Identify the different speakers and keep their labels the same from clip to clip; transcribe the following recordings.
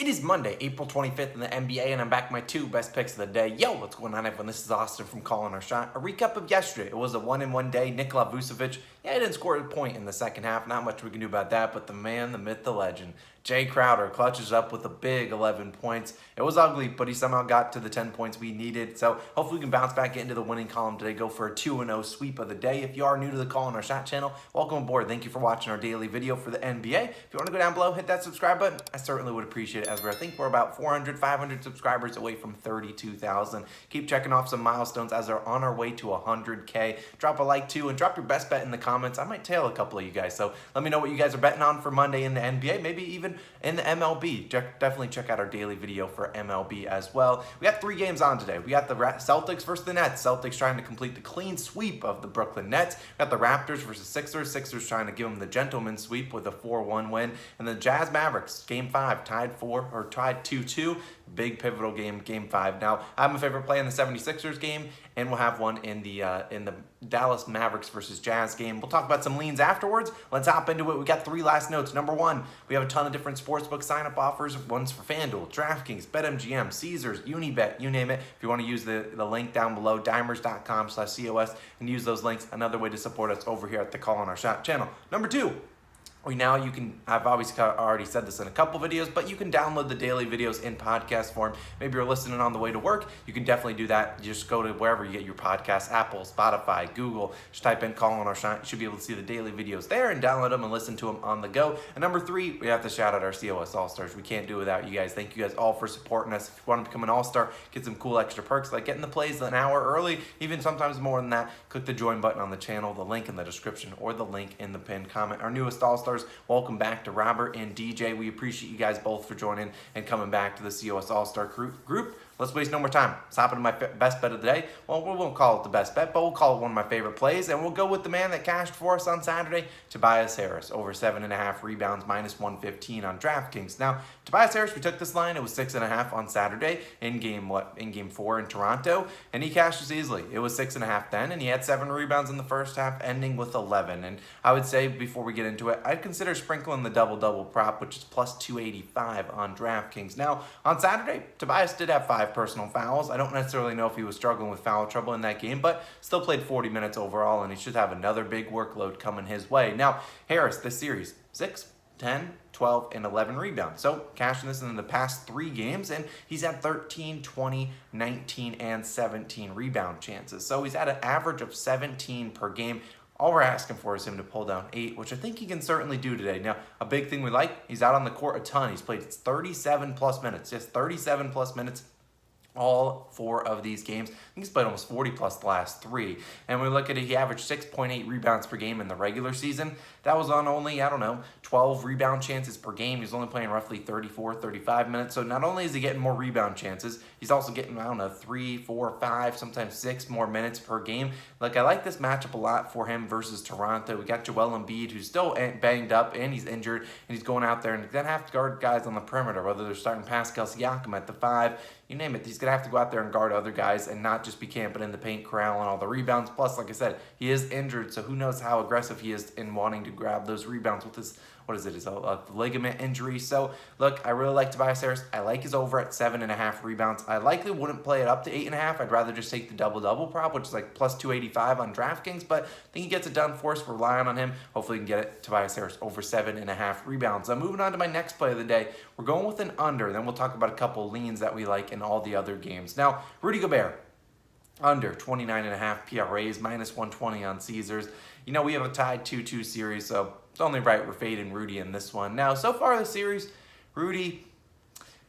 Speaker 1: It is Monday, April 25th in the NBA, and I'm back with my two best picks of the day. Yo, what's going on, everyone? This is Austin from Calling Our Shot. A recap of yesterday. It was a one-in-one day. Nikola Vucevic, he didn't score a point in the second half. Not much we can do about that, but the man, the myth, the legend, Jay Crowder clutches up with a big 11 points. It was ugly, but he somehow got to the 10 points we needed. So hopefully we can bounce back into the winning column today, go for a 2-0 sweep of the day. If you are new to the Calling Our Shot channel, welcome aboard. Thank you for watching our daily video for the NBA. If you want to go down below, hit that subscribe button. I certainly would appreciate it, as I think we're about 400, 500 subscribers away from 32,000. Keep checking off some milestones as they're on our way to 100K. Drop a like too, and drop your best bet in the comments. I might tail a couple of you guys, so let me know what you guys are betting on for Monday in the NBA, maybe even in the MLB. Definitely check out our daily video for MLB as well. We got 3 games on today. We got the Celtics versus the Nets. Celtics trying to complete the clean sweep of the Brooklyn Nets. We got the Raptors versus Sixers. Sixers trying to give them the gentleman's sweep with a 4-1 win. And the Jazz Mavericks, game 5, tied 2-2. Big pivotal game, game 5. Now, I have my favorite play in the 76ers game, and we'll have one in the Dallas Mavericks versus Jazz game. We'll talk about some leans afterwards. Let's hop into it. We got 3 last notes. Number 1, we have a ton of different sportsbook sign-up offers. One's for FanDuel, DraftKings, BetMGM, Caesars, Unibet, you name it. If you want to use the link down below, dimers.com/COS, and use those links. Another way to support us over here at the Calling Our Shot channel. Number 2, I've obviously already said this in a couple videos, but you can download the daily videos in podcast form. Maybe you're listening on the way to work. You can definitely do that. You just go to wherever you get your podcasts, Apple, Spotify, Google. Just type in Calling Our Shot. You should be able to see the daily videos there and download them and listen to them on the go. And number 3, we have to shout out our COS All-Stars. We can't do it without you guys. Thank you guys all for supporting us. If you want to become an All-Star, get some cool extra perks like getting the plays an hour early, even sometimes more than that. Click the join button on the channel, the link in the description, or the link in the pinned comment. Our newest All-Stars, welcome back to Robert and DJ. We appreciate you guys both for joining and coming back to the COS All-Star group. Let's waste no more time. Let's hop into my best bet of the day. Well, we won't call it the best bet, but we'll call it one of my favorite plays, and we'll go with the man that cashed for us on Saturday, Tobias Harris, over 7.5 rebounds, -115 on DraftKings. Now, Tobias Harris, we took this line. It was 6.5 on Saturday in game 4 in Toronto, and he cashed us easily. It was 6.5 then, and he had 7 rebounds in the first half, ending with 11. And I would say, before we get into it, I'd consider sprinkling the double-double prop, which is +285 on DraftKings. Now, on Saturday, Tobias did have 5 personal fouls. I don't necessarily know if he was struggling with foul trouble in that game, but still played 40 minutes overall, and he should have another big workload coming his way. Now, Harris, this series, 6, 10, 12, and 11 rebounds. So cashing this in the past 3 games, and he's had 13, 20, 19, and 17 rebound chances. So he's at an average of 17 per game. All we're asking for is him to pull down 8, which I think he can certainly do today. Now, a big thing we like, he's out on the court a ton. He's played 37-plus minutes, just 37-plus minutes. All 4 of these games. I think he's played almost 40-plus the last 3. And when we look at it, he averaged 6.8 rebounds per game in the regular season. That was on only, 12 rebound chances per game. He's only playing roughly 34, 35 minutes. So not only is he getting more rebound chances, he's also getting, 3, 4, 5, sometimes 6 more minutes per game. Like, I like this matchup a lot for him versus Toronto. We got Joel Embiid, who's still banged up, and he's injured, and he's going out there and he's going to have to guard guys on the perimeter, whether they're starting Pascal Siakam at the 5, you name it. He's going to have to go out there and guard other guys and not just be camping in the paint, corralling all the rebounds. Plus, like I said, he is injured, so who knows how aggressive he is in wanting to grab those rebounds with his, his ligament injury. So, look, I really like Tobias Harris. I like his over at 7.5 rebounds. I likely wouldn't play it up to 8.5. I'd rather just take the double-double prop, which is like +285 on DraftKings, but I think he gets it done for us. We're relying on him. Hopefully, we can get it. Tobias Harris over 7.5 rebounds. I'm moving on to my next play of the day. We're going with an under, then we'll talk about a couple leans that we like in all the other games. Now, Rudy Gobert, under 29.5 PRAs, -120 on Caesars. We have a tied 2-2 series, so it's only right we're fading Rudy in this one. Now, so far this series, Rudy,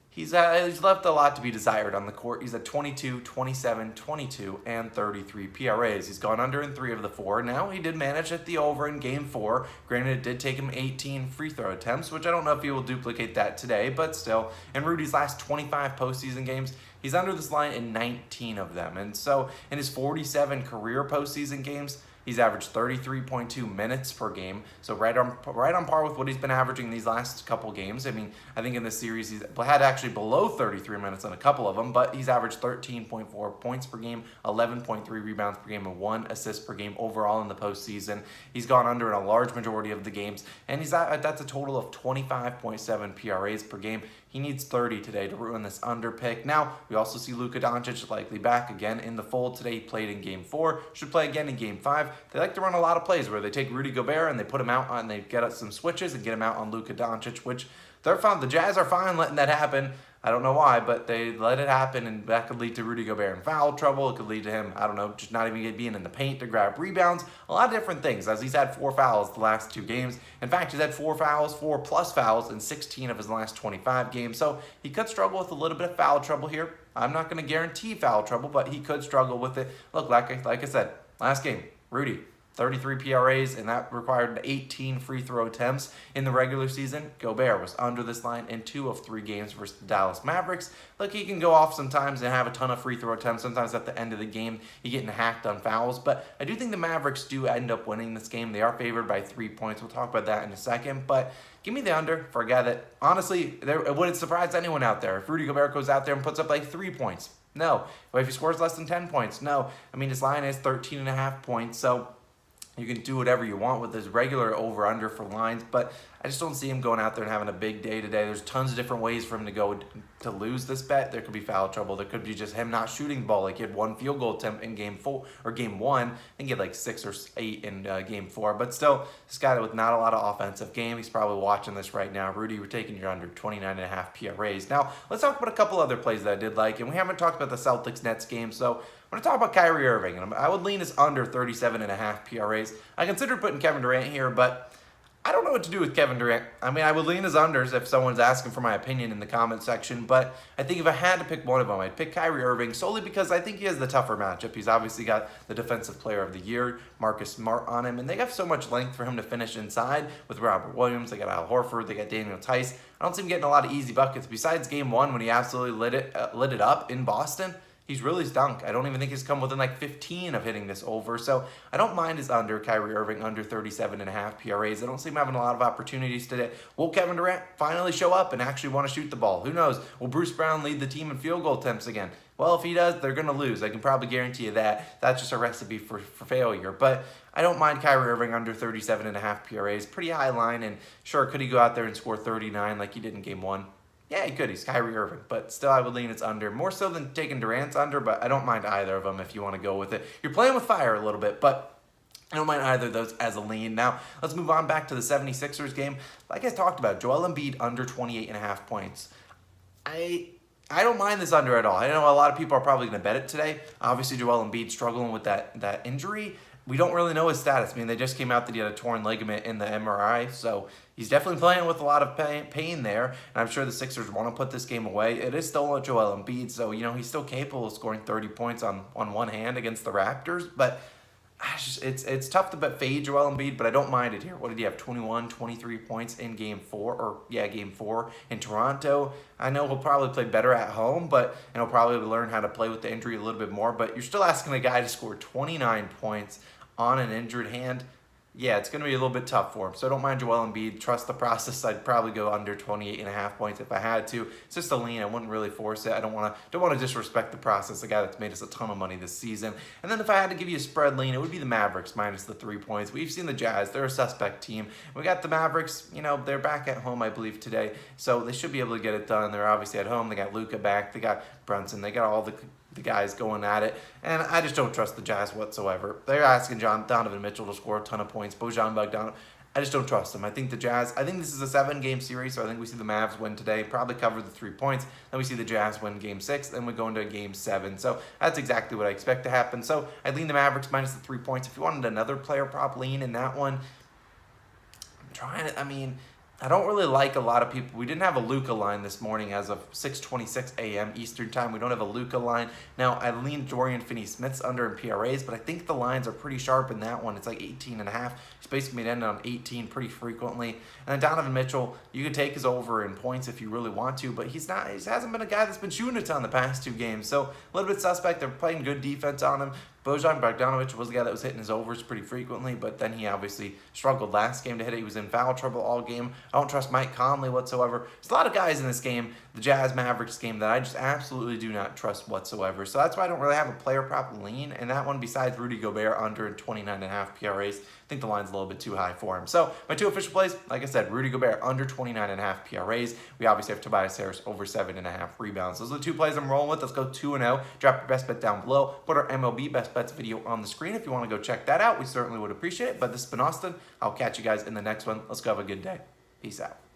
Speaker 1: he's left a lot to be desired on the court. He's at 22, 27, 22, and 33 PRAs. He's gone under in 3 of the 4. Now, he did manage at the over in game 4. Granted, it did take him 18 free throw attempts, which I don't know if he will duplicate that today, but still. In Rudy's last 25 postseason games, he's under this line in 19 of them. And so, in his 47 career postseason games, he's averaged 33.2 minutes per game, so right on par with what he's been averaging these last couple games. I mean, I think in this series he's had actually below 33 minutes on a couple of them, but he's averaged 13.4 points per game, 11.3 rebounds per game, and 1 assist per game overall in the postseason. He's gone under in a large majority of the games, and that's a total of 25.7 PRAs per game. He needs 30 today to ruin this under pick. Now, we also see Luka Doncic likely back again in the fold today. He played in Game 4, should play again in Game 5. They like to run a lot of plays where they take Rudy Gobert and they put him out on, they get us some switches and get him out on Luka Doncic, which they're fine. The Jazz are fine letting that happen. I don't know why, but they let it happen, and that could lead to Rudy Gobert in foul trouble. It could lead to him, I don't know, just not even being in the paint to grab rebounds. A lot of different things, as he's had 4 fouls the last 2 games. In fact, he's had 4 fouls, 4+ fouls in 16 of his last 25 games. So he could struggle with a little bit of foul trouble here. I'm not going to guarantee foul trouble, but he could struggle with it. Look, like I said, last game, Rudy, 33 PRAs, and that required 18 free throw attempts in the regular season. Gobert was under this line in 2 of 3 games versus the Dallas Mavericks. Look, he can go off sometimes and have a ton of free throw attempts. Sometimes at the end of the game, he's getting hacked on fouls. But I do think the Mavericks do end up winning this game. They are favored by 3 points. We'll talk about that in a second. But give me the under for a guy that, honestly, it wouldn't surprise anyone out there. If Rudy Gobert goes out there and puts up like 3 points, no. If he scores less than 10 points, no. I mean, his line is 13.5 points, so you can do whatever you want with his regular over-under for lines, but I just don't see him going out there and having a big day today. There's tons of different ways for him to go to lose this bet. There could be foul trouble. There could be just him not shooting the ball. Like he had 1 field goal attempt in Game 4 or Game 1. I think he had like 6 or 8 in Game 4. But still, this guy with not a lot of offensive game. He's probably watching this right now. Rudy, we're taking your under 29.5 PRAs. Now, let's talk about a couple other plays that I did like, and we haven't talked about the Celtics-Nets game, so I'm going to talk about Kyrie Irving, and I would lean his under 37.5 PRAs. I considered putting Kevin Durant here, but I don't know what to do with Kevin Durant. I mean, I would lean his unders if someone's asking for my opinion in the comment section, but I think if I had to pick one of them, I'd pick Kyrie Irving solely because I think he has the tougher matchup. He's obviously got the Defensive Player of the Year, Marcus Smart, on him, and they have so much length for him to finish inside with Robert Williams. They got Al Horford. They got Daniel Tice. I don't see him getting a lot of easy buckets. Besides Game 1 when he absolutely lit it up in Boston, he's really stunk. I don't even think he's come within like 15 of hitting this over. So I don't mind his under, Kyrie Irving, under 37.5 PRAs. I don't see him having a lot of opportunities today. Will Kevin Durant finally show up and actually want to shoot the ball? Who knows? Will Bruce Brown lead the team in field goal attempts again? Well, if he does, they're going to lose. I can probably guarantee you that. That's just a recipe for failure. But I don't mind Kyrie Irving under 37.5 PRAs. Pretty high line. And sure, could he go out there and score 39 like he did in Game 1? Yeah, he could. He's Kyrie Irving. But still, I would lean it's under. More so than taking Durant's under, but I don't mind either of them if you want to go with it. You're playing with fire a little bit, but I don't mind either of those as a lean. Now, let's move on back to the 76ers game. Like I talked about, Joel Embiid under 28.5 points. I don't mind this under at all. I know a lot of people are probably going to bet it today. Obviously, Joel Embiid struggling with that injury. We don't really know his status. I mean, they just came out that he had a torn ligament in the MRI, so he's definitely playing with a lot of pain there, and I'm sure the Sixers want to put this game away. It is still Joel Embiid, so, he's still capable of scoring 30 points on one hand against the Raptors, but it's tough to fade Joel Embiid, but I don't mind it here. What did he have, 21, 23 points in Game 4, Game 4 in Toronto? I know he'll probably play better at home, and he'll probably learn how to play with the injury a little bit more, but you're still asking a guy to score 29 points on an injured hand. Yeah, it's going to be a little bit tough for him. So I don't mind Joel Embiid. Trust the process. I'd probably go under 28.5 points if I had to. It's just a lean. I wouldn't really force it. I don't want to disrespect the process, the guy that's made us a ton of money this season. And then if I had to give you a spread lean, it would be the Mavericks minus the 3 points. We've seen the Jazz. They're a suspect team. We got the Mavericks. They're back at home, I believe, today. So they should be able to get it done. They're obviously at home. They got Luka back. They got Brunson. They got all the guys going at it, and I just don't trust the Jazz whatsoever. They're asking Donovan Mitchell to score a ton of points. Bojan Bogdanovic, I just don't trust them. I think this is a 7-game series, so I think we see the Mavs win today, probably cover the 3 points. Then we see the Jazz win Game 6, then we go into Game 7. So that's exactly what I expect to happen. So I lean the Mavericks minus the 3 points. If you wanted another player prop lean in that one, I don't really like a lot of people. We didn't have a Luka line this morning as of 6:26 a.m. Eastern time. We don't have a Luka line. Now, I leaned Dorian Finney-Smith's under in PRAs, but I think the lines are pretty sharp in that one. It's like 18.5. He's basically ended on 18 pretty frequently. And then Donovan Mitchell, you could take his over in points if you really want to, but he hasn't been a guy that's been shooting a ton the past 2 games. So a little bit suspect. They're playing good defense on him. Bojan Bogdanovic was the guy that was hitting his overs pretty frequently, but then he obviously struggled last game to hit it. He was in foul trouble all game. I don't trust Mike Conley whatsoever. There's a lot of guys in this game the Jazz Mavericks game that I just absolutely do not trust whatsoever. So that's why I don't really have a player prop lean in that one besides Rudy Gobert under 29.5 PRAs. I think the line's a little bit too high for him. So my 2 official plays, like I said, Rudy Gobert under 29.5 PRAs. We obviously have Tobias Harris over 7.5 rebounds. Those are the 2 plays I'm rolling with. Let's go 2-0. Drop your best bet down below. Put our MLB best bets video on the screen if you want to go check that out. We certainly would appreciate it. But this has been Austin. I'll catch you guys in the next one. Let's go have a good day. Peace out.